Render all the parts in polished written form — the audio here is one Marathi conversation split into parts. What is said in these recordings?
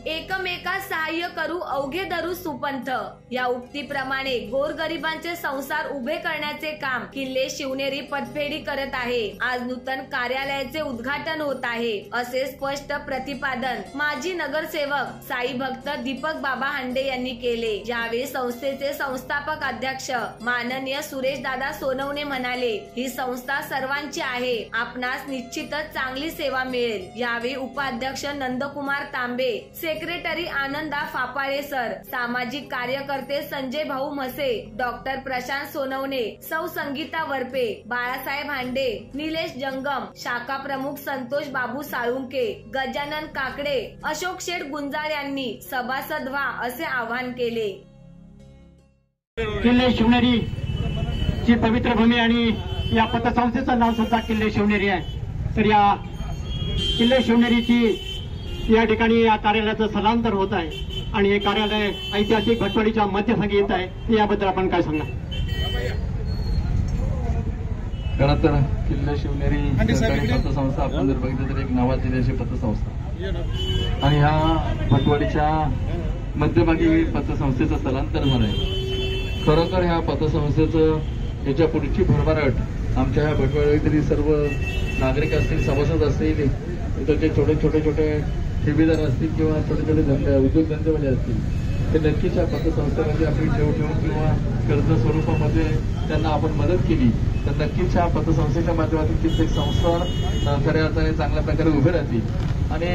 एकमेका सहाय्य करू अवघे धरू सुपंथ या उक्तीप्रमाणे गोरगरिबांचे संसार उभे करण्याचे काम किल्ले शिवनेरी पतपेढी करत आहे। आज नूतन कार्यालयाचे उद्घाटन होत आहे असे स्पष्ट प्रतिपादन माजी नगरसेवक साई भक्त दीपक बाबा हांडे यांनी केले। यावेळी संस्थेचे संस्थापक अध्यक्ष माननीय सुरेश दादा सोनवणे म्हणाले, ही संस्था सर्वांची आहे, आपणास निश्चितच चांगली सेवा मिळेल। यावेळी उपाध्यक्ष नंदकुमार तांबे, सेक्रेटरी आनंदा फापाळे सर, सामाजिक कार्यकर्ते संजय भाऊ म्हसे, डॉक्टर प्रशांत सोनवणे, सौ संगीता वरपे, बाळासाहेब हांडे, निलेश जंगम, शाखा प्रमुख संतोष बाबू साळुंके, गजानन काकडे, अशोक शेठ गुंजाळ यांनी सभासद व्हा असे आवाहन केले। किल्ले शिवनेरी ची पवित्र भूमी आणि या पतसंस्थेचं नाव सुद्धा किल्ले शिवनेरी आहे। तर या किल्ले शिवनेरीची या ठिकाणी या कार्यालयाचं स्थलांतर होत आहे आणि हे कार्यालय ऐतिहासिक भटवाडीच्या मध्यभागी येत आहे। याबद्दल आपण काय सांगा? खरं तर किल्ले शिवनेरी सरकारी पतसंस्था आपण जर बघितलं तर एक नावाजलेली अशी पतसंस्था आणि ह्या भटवाडीच्या मध्यभागी पतसंस्थेचं स्थलांतर झालंय। खरोखर ह्या पतसंस्थेचं याच्या पुढची भरभराट आमच्या ह्या भटवाडीतली सर्व नागरिक असतील, सभासद असतील, इथलचे छोटे ठेवीदार असतील किंवा छोटे उद्योगधंदेवाले असतील, ते नक्कीच या पतसंस्थेमध्ये आपली ठेव ठेवून किंवा कर्ज स्वरूपामध्ये त्यांना आपण मदत केली तर नक्कीच ह्या पतसंस्थेच्या माध्यमातून कित्येक संस्था खऱ्या अर्थाने चांगल्या प्रकारे उभे राहतील आणि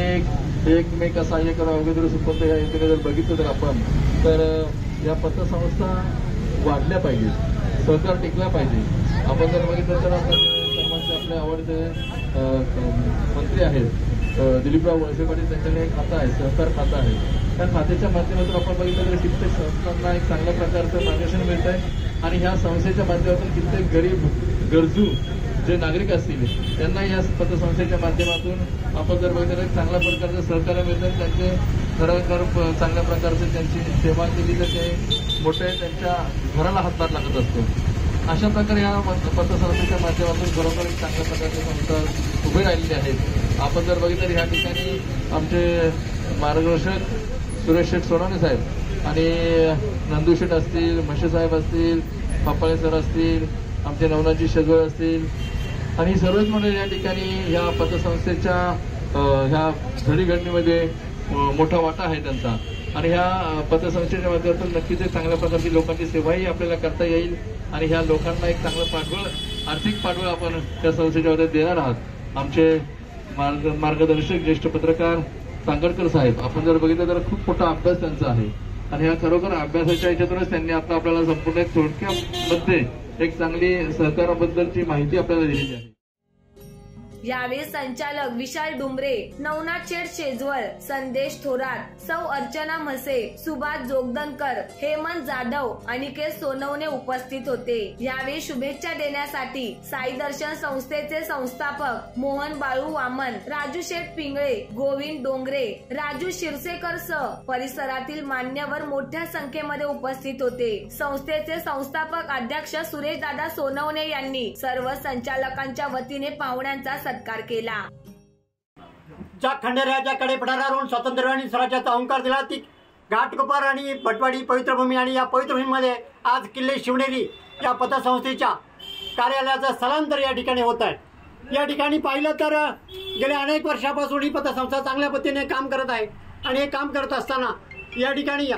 एकमेका सहाय्य करा वगैरे सुपंथ या योजनेला जर बघितलं तर आपण तर या पतसंस्था वाढल्या पाहिजेत, सहकार टिकला पाहिजे। आपण जर बघितलं तर आपण सर्वांचे आपले आवडते मंत्री आहेत दिलीपराव वळसे पाटील, त्यांच्याकडे एक खातं आहे, सहकार खातं आहे। त्या खात्याच्या माध्यमातून आपण बघितलं तर कित्येक संस्थांना एक चांगल्या प्रकारचं मार्गदर्शन मिळत आहे आणि ह्या संस्थेच्या माध्यमातून कित्येक गरीब गरजू जे नागरिक असतील त्यांना या पतसंस्थेच्या माध्यमातून आपण जर बघितलं तर चांगल्या प्रकारचं सहकार्य मिळतं। त्यांचे खरोखर चांगल्या प्रकारचं त्यांची सेवा केली तर ते मोठे त्यांच्या घराला हातभार लागत असतो। अशा प्रकारे या पतसंस्थेच्या माध्यमातून खरोखर एक चांगल्या प्रकारचे संस्था उभे राहिलेले आहेत। आपण जर बघितलं तर ह्या ठिकाणी आमचे मार्गदर्शक सुरेश शेठ सोनवणे साहेब आणि नंदू शेठ असतील, म्हशे साहेब असतील, फापाळे सर असतील, आमचे नवनाथजी शेजवळ असतील आणि सर्वच मंडळी या ठिकाणी ह्या पतसंस्थेच्या ह्या घडीघडणीमध्ये मोठा वाटा आहे त्यांचा आणि ह्या पतसंस्थेच्या माध्यमातून नक्कीच चांगल्या प्रकारची लोकांची सेवाही आपल्याला करता येईल आणि ह्या लोकांना एक चांगलं पाठबळ, आर्थिक पाठबळ आपण त्या संस्थेच्या मध्ये देणार आहात। आमचे मार्गदर्शक ज्येष्ठ पत्रकार सांगडकर साहेब, आपण जर बघितलं तर खूप मोठा अभ्यास त्यांचा आहे आणि ह्या खरोखर अभ्यासाच्या याच्यातूनच त्यांनी आता आपल्याला संपूर्ण एक थोडक्यामध्ये एक चांगली सहकाराबद्दलची माहिती आपल्याला दिलेली आहे। यावेळी संचालक विशाल डुमरे, नवनाथ शेठ शेजवळ, संदेश थोरात, सौ अर्चना म्हसे, सुभाष जोगदनकर, हेमंत जाधव, अनिकेत सोनवणे उपस्थित होते। यावेळी शुभेच्छा देण्यासाठी साई दर्शन संस्थेचे संस्थापक मोहन बाळू वामन, राजू शेठ पिंगळे, गोविंद डोंगरे, राजू शिरसेकर सह परिसरातील मान्यवर मोठ्या संख्येमध्ये उपस्थित होते। संस्थेचे संस्थापक अध्यक्ष सुरेश दादा सोनवणे यांनी सर्व संचालकांच्या वतीने पाहुण्यांचा सत्कार केला। ज्या खंडेरायाच्या कडेपठारावरून स्वातंत्र्य आणि स्वराज्याचा ओंकार दिला ती घाटकोपर आणि भटवाडी पवित्र भूमी आणि या पवित्र भूमीमध्ये आज किल्ले शिवनेरी या पतसंस्थेच्या कार्यालयाचं स्थलांतर या ठिकाणी होत आहे। या ठिकाणी पाहिलं तर गेल्या अनेक वर्षापासून ही पतसंस्था चांगल्या पद्धतीने काम करत आहे आणि हे काम करत असताना या ठिकाणी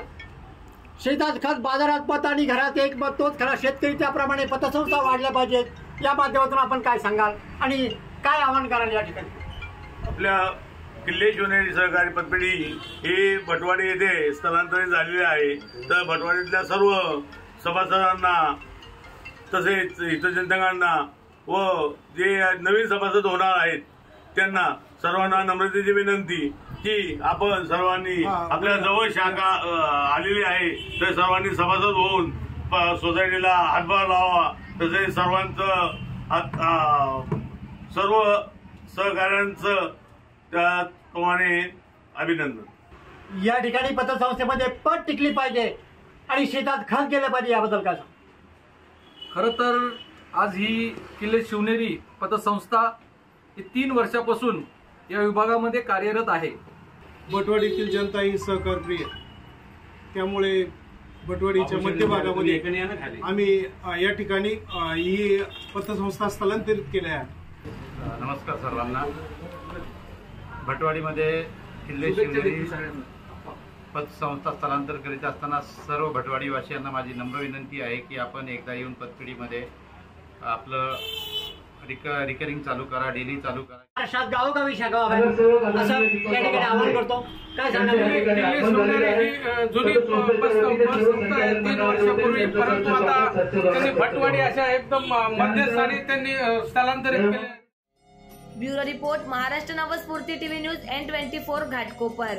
शेतात खत, बाजारात पत आणि घरात एक मत, तोच खरा शेतकरी, त्याप्रमाणे पतसंस्था वाढल्या पाहिजेत। या माध्यमातून आपण काय सांगाल आणि काय आवाहन कराल? या ठिकाणी आपल्या किल्ले शिवनेरी सहकारी पतपेढी ही भटवाडी येथे स्थलांतरित झालेली आहे। तर भटवाडीतल्या सर्व सभासदांना तसेच हितचिंतकांना व जे नवीन सभासद होणार आहेत त्यांना सर्वांना नम्रतेची विनंती की आपण सर्वांनी आपल्या जवळ शाखा आलेली आहे तर सर्वांनी सभासद होऊन सोसायटीला हातभार लावा। तसेच सर्वांचं सर्व सहकार्यांचं त्याप्रमाणे अभिनंदन। या ठिकाणी पतसंस्थेमध्ये पत टिकली पाहिजे आणि शेतात खत केलं पाहिजे, याबद्दल काय? खरं तर आज ही किल्ले शिवनेरी पतसंस्था 3 वर्षापासून या विभागामध्ये कार्यरत आहे भटवाडीतील जनता ही सहकारप्रिय, त्यामुळे भटवाडीच्या मध्यभागामध्ये आम्ही या ठिकाणी ही पतसंस्था स्थलांतरित केल्या आहे. नमस्कार सर्वांना. भटवाडीमध्ये किल्ले शिवनेरी पतसंस्था स्थलांतर करीत असताना सर्व भटवाडीवासियांना माझी नम्र विनंती आहे की आपण एकदा येऊन पतपेढीमध्ये आपलं रिकरिंग चालू करा, डेली चालू करा. महाराष्ट्रात गावोगावी शाखा व्हाव्यात असं या ठिकाणी आवाहन करतो. काय सांगणार? किल्ले शिवनेरी ही जुनी पतसंस्था आहे 3 वर्षापूर्वी, परंतु आता त्यांनी भटवाडी अशा एकदम मध्यस्थानी त्यांनी स्थलांतरित केले. Bureau report, Maharashtra Navsphurti TV news N24 Ghatkopar.